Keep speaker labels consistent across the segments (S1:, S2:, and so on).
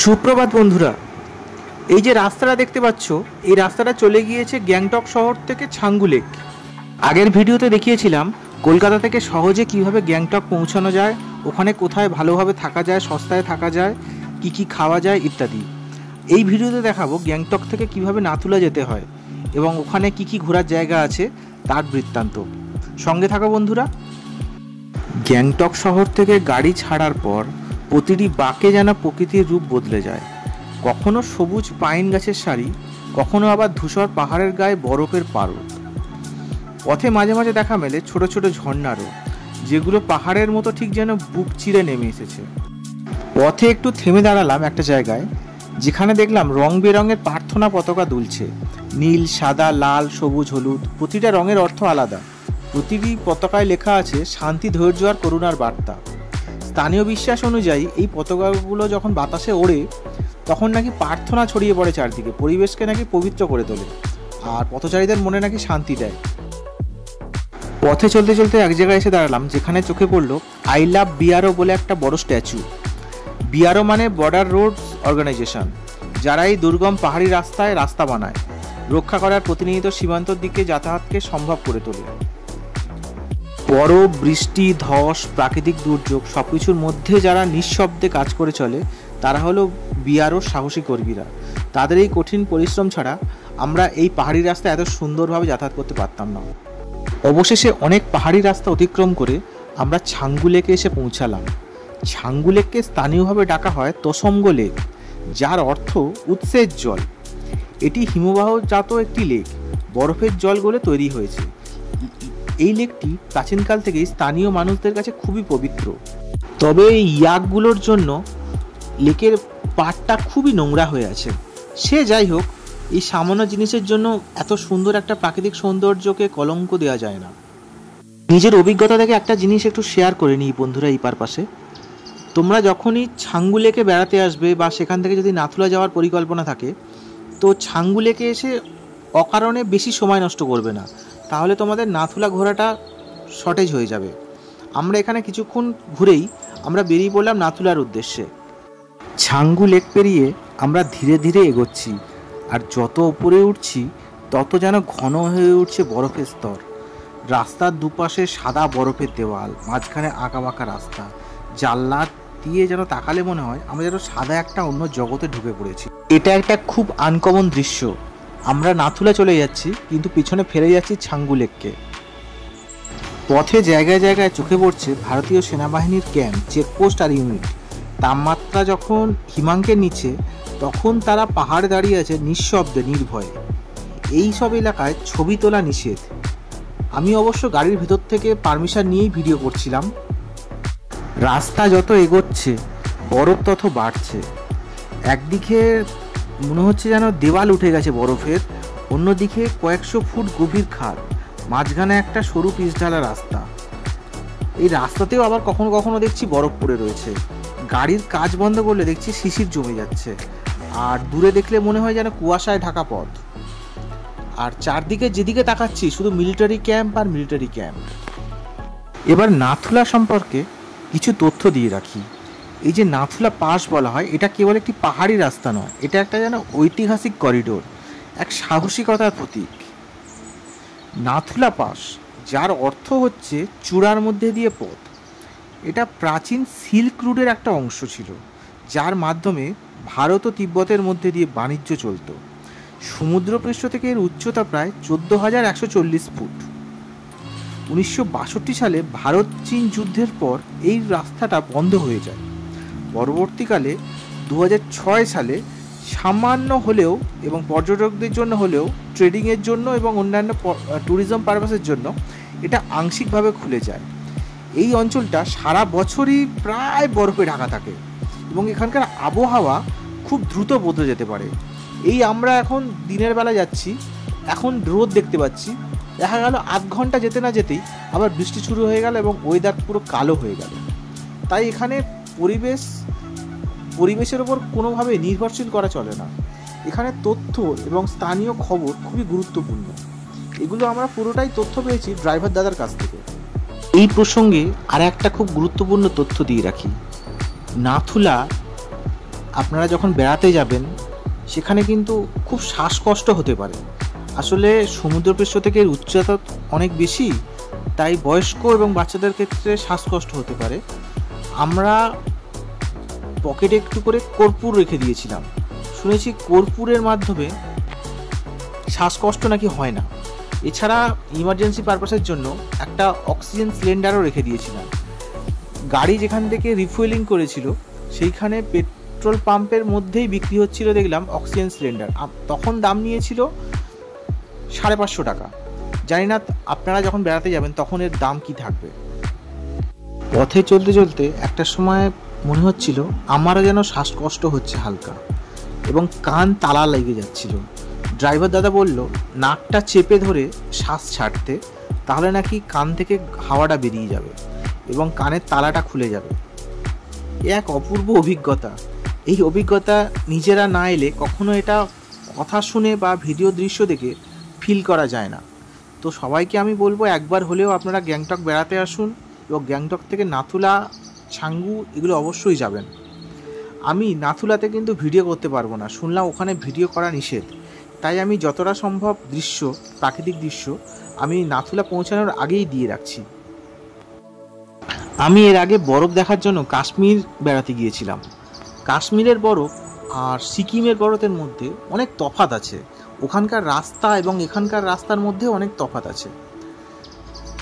S1: সুপ্রভাত বন্ধুরা, এই যে রাস্তাটা দেখতে পাচ্ছ, এই রাস্তাটা চলে গিয়েছে গ্যাংটক শহর থেকে ছাঙ্গু লেক। আগের ভিডিওতে দেখিয়েছিলাম কলকাতা থেকে সহজে কিভাবে গ্যাংটক পৌঁছানো যায়, ওখানে কোথায় ভালোভাবে থাকা যায়, সস্তায় থাকা যায়, কি খাওয়া যায় ইত্যাদি। এই ভিডিওতে দেখাবো গ্যাংটক থেকে কিভাবে নাথুলা যেতে হয় এবং ওখানে কি ঘোরার জায়গা আছে তার বৃত্তান্ত। সঙ্গে থাকো বন্ধুরা। গ্যাংটক শহর থেকে গাড়ি ছাড়ার পর প্রতিটি বাঁকে যেন প্রকৃতির রূপ বদলে যায়। কখনো সবুজ পাইন গাছের সারি, কখনো আবার ধূসর পাহাড়ের গায়ে বরফের পারদ। পথে মাঝে মাঝে দেখা মেলে ছোট ছোট ঝর্ণারও, যেগুলো পাহাড়ের মতো ঠিক যেন বুক চিরে নেমে এসেছে। পথে একটু থেমে দাঁড়ালাম একটা জায়গায়, যেখানে দেখলাম রং বেরঙের প্রার্থনা পতাকা দুলছে। নীল, সাদা, লাল, সবুজ, হলুদ, প্রতিটা রঙের অর্থ আলাদা। প্রতিটি পতাকায় লেখা আছে শান্তি, ধৈর্য আর করুণার বার্তা। স্থানীয় বিশ্বাস অনুযায়ী এই পতাকাগুলো যখন বাতাসে ওড়ে তখন নাকি প্রার্থনা ছড়িয়ে পড়ে চারদিকে, পরিবেশকে নাকি পবিত্র করে তোলে আর পথচারীদের মনে নাকি শান্তি দেয়। পথে চলতে চলতে এক জায়গায় এসে দাঁড়ালাম, যেখানে চোখে পড়লো আই লাভ বিআরও বলে একটা বড় স্ট্যাচু। বিআরও মানে বর্ডার রোডস অর্গানাইজেশন, যারা এই দুর্গম পাহাড়ি রাস্তায় রাস্তা বানায়, রক্ষা করার প্রতিনিয়ত সীমান্তর দিকে যাতায়াতকে সম্ভব করে তোলে। বরফ, বৃষ্টি, ধস, প্রাকৃতিক দুর্যোগ সবকিছুর মধ্যে যারা নিঃশব্দে কাজ করে চলে তারা হলো বিআরওর সাহসী কর্মীরা। তাদের এই কঠিন পরিশ্রম ছাড়া আমরা এই পাহাড়ি রাস্তায় এত সুন্দরভাবে যাতায়াত করতে পারতাম না। অবশেষে অনেক পাহাড়ি রাস্তা অতিক্রম করে আমরা ছাঙ্গু লেকে এসে পৌঁছালাম। ছাঙ্গু লেককে স্থানীয়ভাবে ডাকা হয় তোসঙ্গ লেক, যার অর্থ উৎসের জল। এটি হিমবাহজাত একটি লেক, বরফের জল গলে তৈরি হয়েছে। এই লেকটি প্রাচীনকাল থেকেই স্থানীয় মানুষদের কাছে খুবই পবিত্র। তবে এই ইয়াকগুলোর জন্য লেকের পাড়টা খুবই নোংরা হয়ে আছে। সে যাই হোক, এই সামান্য জিনিসের জন্য এত সুন্দর একটা প্রাকৃতিক সৌন্দর্যকে কলঙ্ক দেওয়া যায় না। নিজের অভিজ্ঞতা থেকে একটা জিনিস একটু শেয়ার করে নিই বন্ধুরা এই পারপাসে। তোমরা যখনই ছাঙ্গু লেকে বেড়াতে আসবে বা সেখান থেকে যদি নাথুলা যাওয়ার পরিকল্পনা থাকে, তো ছাঙ্গু লেকে এসে অকারণে বেশি সময় নষ্ট করবে না, তাহলে তোমাদের নাথুলা ঘোরাটা শর্টেজ হয়ে যাবে। আমরা এখানে কিছুক্ষণ ঘুরেই আমরা বেরিয়ে পড়লাম নাথুলার উদ্দেশ্যে। ছাঙ্গু লেক পেরিয়ে আমরা ধীরে ধীরে এগোচ্ছি, আর যত উপরে উঠছি তত যেন ঘন হয়ে উঠছে বরফের স্তর। রাস্তার দুপাশে সাদা বরফের দেওয়াল, মাঝখানে আঁকাবাঁকা রাস্তা, জানলা দিয়ে যেন তাকালে মনে হয় আমরা যেন সাদা একটা অন্য জগতে ঢুকে পড়েছি। এটা একটা খুব আনকমন দৃশ্য। আমরা নাথুলা চলে যাচ্ছি, কিন্তু পিছনে ফেলে যাচ্ছি ছাঙ্গু লেককে। পথে জায়গায় জায়গায় চোখে পড়ছে ভারতীয় সেনাবাহিনীর ক্যাম্প, চেকপোস্ট আর ইউনিট। তাপমাত্রা যখন হিমাঙ্কের নিচে, তখন তারা পাহাড়ে দাঁড়িয়ে আছে নিঃশব্দে, নির্ভয়ে। এই সব এলাকায় ছবি তোলা নিষেধ। আমি অবশ্য গাড়ির ভেতর থেকে পারমিশন নিয়েই ভিডিও করছিলাম। রাস্তা যত এগোচ্ছে বরফ তত বাড়ছে। একদিকে মনে হচ্ছে যেন দেওয়াল উঠে গেছে বরফের, অন্যদিকে কয়েকশো ফুট গভীর খাদ, মাঝখানে একটা সরু পিচঢালা রাস্তা। এই রাস্তাতেও আবার কখনো কখনো দেখছি বরফ পড়ে রয়েছে। গাড়ির কাজ বন্ধ করলে দেখছি শিশির জমে যাচ্ছে, আর দূরে দেখলে মনে হয় যেন কুয়াশায় ঢাকা পথ। আর চারদিকে যেদিকে তাকাচ্ছি শুধু মিলিটারি ক্যাম্প আর মিলিটারি ক্যাম্প। এবার নাথুলা সম্পর্কে কিছু তথ্য দিয়ে রাখি। এই যে নাথুলা পাস বলা হয়, এটা কেবল একটি পাহাড়ি রাস্তা নয়, এটা একটা যেন ঐতিহাসিক করিডোর, এক সাহসিকতার প্রতীক। নাথুলা পাস, যার অর্থ হচ্ছে চূড়ার মধ্যে দিয়ে পথ, এটা প্রাচীন সিল্ক রুটের একটা অংশ ছিল, যার মাধ্যমে ভারত ও তিব্বতের মধ্যে দিয়ে বাণিজ্য চলত। সমুদ্রপৃষ্ঠ থেকে এর উচ্চতা প্রায় 14,140 ফুট। 1962 সালে ভারত চীন যুদ্ধের পর এই রাস্তাটা বন্ধ হয়ে যায়। পরবর্তীকালে 2006 সালে সামান্য হলেও এবং পর্যটকদের জন্য হলেও, ট্রেডিংয়ের জন্য এবং অন্যান্য ট্যুরিজম পারপাসের জন্য এটা আংশিকভাবে খুলে যায়। এই অঞ্চলটা সারা বছরই প্রায় বরফে ঢাকা থাকে এবং এখানকার আবহাওয়া খুব দ্রুত বদলে যেতে পারে। এই আমরা এখন দিনের বেলা যাচ্ছি, এখন রোদ দেখতে পাচ্ছি, দেখা গেল আধ ঘন্টা যেতে না যেতেই আবার বৃষ্টি শুরু হয়ে গেল এবং ওয়েদার পুরো কালো হয়ে গেল। তাই এখানে পরিবেশের ওপর কোনোভাবে নির্ভরশীল করা চলে না। এখানে তথ্য এবং স্থানীয় খবর খুবই গুরুত্বপূর্ণ। এগুলো আমরা পুরোটাই তথ্য পেয়েছি ড্রাইভার দাদার কাছ থেকে। এই প্রসঙ্গে আর একটা খুব গুরুত্বপূর্ণ তথ্য দিয়ে রাখি। নাথুলা আপনারা যখন বেড়াতে যাবেন সেখানে কিন্তু খুব শ্বাসকষ্ট হতে পারে। আসলে সমুদ্রপৃষ্ঠ থেকে এর উচ্চতা অনেক বেশি, তাই বয়স্ক এবং বাচ্চাদের ক্ষেত্রে শ্বাসকষ্ট হতে পারে। আমরা পকেটে একটু করে কর্পূর রেখে দিয়েছিলাম। শুনেছি কর্পূরের মাধ্যমে শ্বাসকষ্ট নাকি হয় না। এছাড়া ইমার্জেন্সি পারপাসের জন্য একটা অক্সিজেন সিলিন্ডারও রেখে দিয়েছিলাম। গাড়ি যেখান থেকে রিফুয়েলিং করেছিল সেইখানে পেট্রোল পাম্পের মধ্যেই বিক্রি হচ্ছিল দেখলাম অক্সিজেন সিলিন্ডার। তখন দাম নিয়েছিল 550 টাকা। জানি না আপনারা যখন বেড়াতে যাবেন তখন এর দাম কি থাকবে। পথে চলতে চলতে একটা সময় মনে হচ্ছিল আমারও যেন শ্বাসকষ্ট হচ্ছে হালকা, এবং কান তালা লেগে যাচ্ছিল। ড্রাইভার দাদা বলল নাকটা চেপে ধরে শ্বাস ছাড়তে, তাহলে নাকি কান থেকে হাওয়াটা বেরিয়ে যাবে এবং কানের তালাটা খুলে যাবে। এ এক অপূর্ব অভিজ্ঞতা। এই অভিজ্ঞতা নিজেরা না এলে কখনো এটা কথা শুনে বা ভিডিও দৃশ্য দেখে ফিল করা যায় না। তো সবাইকে আমি বলবো একবার হলেও আপনারা গ্যাংটক বেড়াতে আসুন এবং গ্যাংটক থেকে নাথুলা, ছাঙ্গু এগুলো অবশ্যই যাবেন। আমি নাথুলাতে কিন্তু ভিডিও করতে পারবো না, শুনলাম ওখানে ভিডিও করা নিষেধ। তাই আমি যতটা সম্ভব দৃশ্য, প্রাকৃতিক দৃশ্য আমি নাথুলা পৌঁছানোর আগেই দিয়ে রাখছি। আমি এর আগে বরফ দেখার জন্য কাশ্মীর বেড়াতে গিয়েছিলাম। কাশ্মীরের বরফ আর সিকিমের বরফের মধ্যে অনেক তফাৎ আছে। ওখানকার রাস্তা এবং এখানকার রাস্তার মধ্যে অনেক তফাৎ আছে।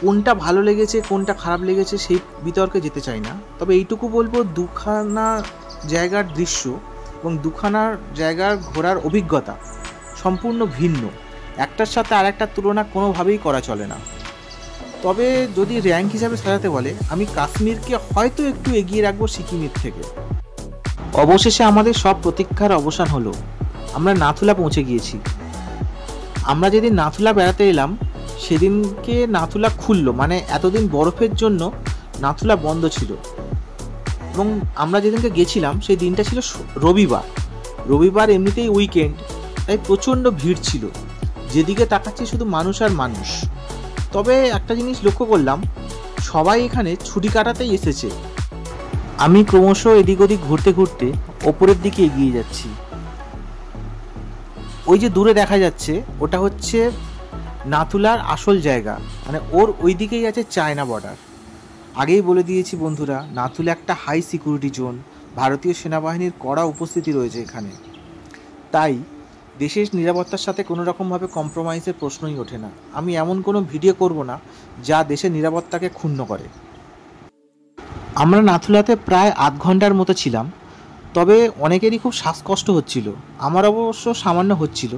S1: কোনটা ভালো লেগেছে কোনটা খারাপ লেগেছে সেই বিতর্কে যেতে চাই না, তবে এইটুকু বলবো দুখানা জায়গার দৃশ্য এবং দুখানার জায়গার ঘোরার অভিজ্ঞতা সম্পূর্ণ ভিন্ন। একটার সাথে আর একটার তুলনা কোনোভাবেই করা চলে না। তবে যদি র্যাঙ্ক হিসাবে সাজাতে বলে আমি কাশ্মীরকে হয়তো একটু এগিয়ে রাখবো সিকিমের থেকে। অবশেষে আমাদের সব প্রতীক্ষার অবসান হলো। আমরা নাথুলা পৌঁছে গিয়েছি। আমরা যেদিন নাথুলা বেড়াতে এলাম সেদিনকে নাথুলা খুললো, মানে এতদিন বরফের জন্য নাথুলা বন্ধ ছিল। এবং আমরা যেদিনকে গেছিলাম সেই দিনটা ছিল রবিবার, এমনিতেই উইকেন্ড, তাই প্রচণ্ড ভিড় ছিল। যেদিকে তাকাচ্ছি শুধু মানুষ আর মানুষ। তবে একটা জিনিস লক্ষ্য করলাম, সবাই এখানে ছুটি কাটাতেই এসেছে। আমি ক্রমশ এদিক ওদিক ঘুরতে ঘুরতে ওপরের দিকে এগিয়ে যাচ্ছি। ওই যে দূরে দেখা যাচ্ছে ওটা হচ্ছে নাথুলার আসল জায়গা, মানে ওর ওই দিকেই আছে চায়না বর্ডার। আগেই বলে দিয়েছি বন্ধুরা, নাথুলা একটা হাই সিকিউরিটি জোন। ভারতীয় সেনাবাহিনীর কড়া উপস্থিতি রয়েছে এখানে। তাই দেশের নিরাপত্তার সাথে কোনো রকমভাবে কম্প্রোমাইজের প্রশ্নই ওঠে না। আমি এমন কোনো ভিডিও করব না যা দেশের নিরাপত্তাকে ক্ষুণ্ণ করে। আমরা নাথুলাতে প্রায় 8 ঘন্টার মতো ছিলাম। তবে অনেকেরই খুব শ্বাসকষ্ট হচ্ছিল, আমার অবশ্য সামান্য হচ্ছিল।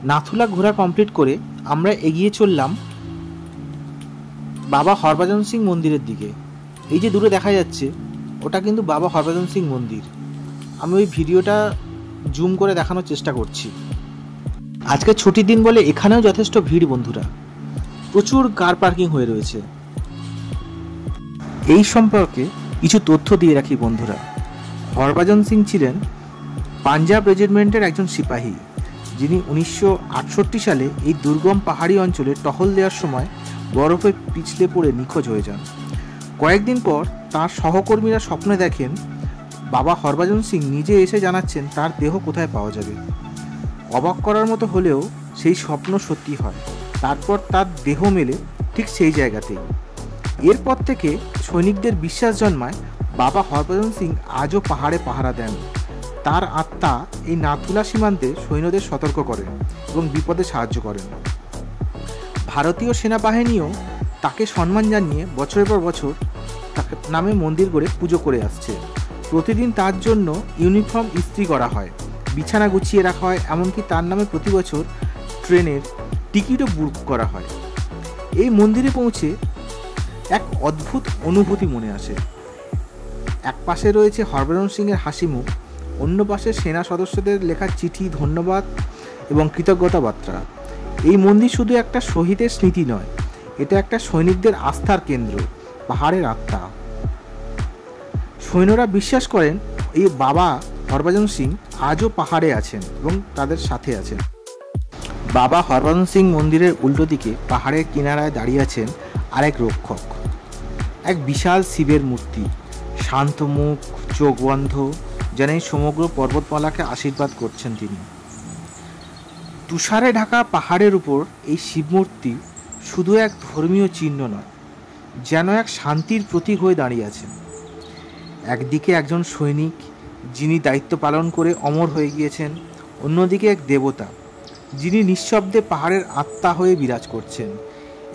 S1: নাথুলা ঘোরা কমপ্লিট করে আমরা এগিয়ে চললাম বাবা হরভজন সিং মন্দিরের দিকে। এই যে দূরে দেখা যাচ্ছে ওটা কিন্তু বাবা হরভজন সিং মন্দির। আমি ওই ভিডিওটা জুম করে দেখানোর চেষ্টা করছি। আজকে ছুটির দিন বলে এখানেও যথেষ্ট ভিড় বন্ধুরা, প্রচুর কার পার্কিং হয়ে রয়েছে। এই সম্পর্কে কিছু তথ্য দিয়ে রাখি বন্ধুরা। হরভজন সিং ছিলেন পাঞ্জাব রেজিমেন্টের একজন সিপাহী, যিনি 1968 সালে এই দুর্গম পাহাড়ি অঞ্চলে টহল দেওয়ার সময় বরফে পিছলে পড়ে নিখোঁজ হয়ে যান। কয়েকদিন পর তার সহকর্মীরা স্বপ্নে দেখেন বাবা হরভজন সিং নিজে এসে জানাচ্ছেন তার দেহ কোথায় পাওয়া যাবে। অবাক করার মতো হলেও সেই স্বপ্ন সত্যি হয়। তারপর তার দেহ মেলে ঠিক সেই জায়গাতেই। এরপর থেকে সৈনিকদের বিশ্বাস জন্মায় বাবা হরভজন সিং আজও পাহাড়ে পাহারা দেন। তার আত্মা এই নাথুলা সীমান্তে সৈন্যদের সতর্ক করেন এবং বিপদে সাহায্য করেন। ভারতীয় সেনাবাহিনীও তাকে সম্মান জানিয়ে বছরের পর বছর তাকে নামে মন্দির গড়ে পুজো করে আসছে। প্রতিদিন তার জন্য ইউনিফর্ম ইস্ত্রি করা হয়, বিছানা গুছিয়ে রাখা হয়, এমনকি তার নামে প্রতি বছর ট্রেনের টিকিটও বুক করা হয়। এই মন্দিরে পৌঁছে এক অদ্ভুত অনুভূতি মনে আসে। এক পাশে রয়েছে হরভজন সিংয়ের হাসি মুখ, অন্য পাশে সেনা সদস্যদের লেখা চিঠি, ধন্যবাদ এবং কৃতজ্ঞতা বার্তা। এই মন্দির শুধু একটা শহীদের স্মৃতি নয়, এটা একটা সৈনিকদের আস্থার কেন্দ্র, পাহাড়ের আত্মা। সৈন্যরা বিশ্বাস করেন এই বাবা হরভজন সিং আজও পাহাড়ে আছেন এবং তাদের সাথে আছেন। বাবা হরভজন সিং মন্দিরের উল্টো দিকে পাহাড়ের কিনারায় দাঁড়িয়ে আছেন আরেক রক্ষক, এক বিশাল শিবের মূর্তি, শান্ত মুখ, চোখ বন্ধ, যেন এই সমগ্র পর্বতমালাকে আশীর্বাদ করছেন তিনি। তুষারে ঢাকা পাহাড়ের উপর এই শিবমূর্তি শুধু এক ধর্মীয় চিহ্ন নয়, যেন এক শান্তির প্রতীক হয়ে দাঁড়িয়ে আছেন। একদিকে একজন সৈনিক যিনি দায়িত্ব পালন করে অমর হয়ে গিয়েছেন, অন্যদিকে এক দেবতা যিনি নিঃশব্দে পাহাড়ের আত্মা হয়ে বিরাজ করছেন।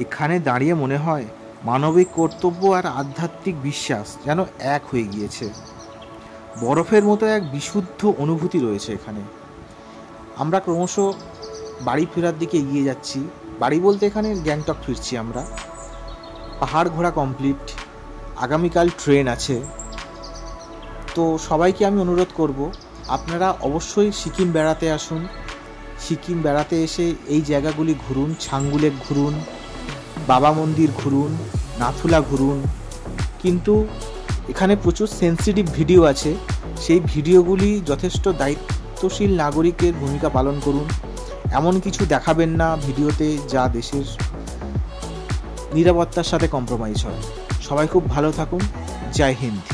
S1: এখানে দাঁড়িয়ে মনে হয় মানবিক কর্তব্য আর আধ্যাত্মিক বিশ্বাস যেন এক হয়ে গিয়েছে। বরফের মতো এক বিশুদ্ধ অনুভূতি রয়েছে এখানে। আমরা ক্রমশ বাড়ি ফেরার দিকে এগিয়ে যাচ্ছি। বাড়ি বলতে এখানে গ্যাংটক ফিরছি আমরা। পাহাড় ঘোরা কমপ্লিট, আগামীকাল ট্রেন আছে। তো সবাইকে আমি অনুরোধ করব, আপনারা অবশ্যই সিকিম বেড়াতে আসুন। সিকিম বেড়াতে এসে এই জায়গাগুলি ঘুরুন, ছাংগুলেক ঘুরুন, বাবা মন্দির ঘুরুন, নাথুলা ঘুরুন। কিন্তু এখানে প্রচুর সেন্সিটিভ ভিডিও আছে, সেই ভিডিওগুলি যথেষ্ট দায়িত্বশীল নাগরিকের ভূমিকা পালন করুন। এমন কিছু দেখাবেন না ভিডিওতে যা দেশের নিরাপত্তার সাথে কম্প্রোমাইজ হয়। সবাই খুব ভালো থাকুন। জয় হিন্দ।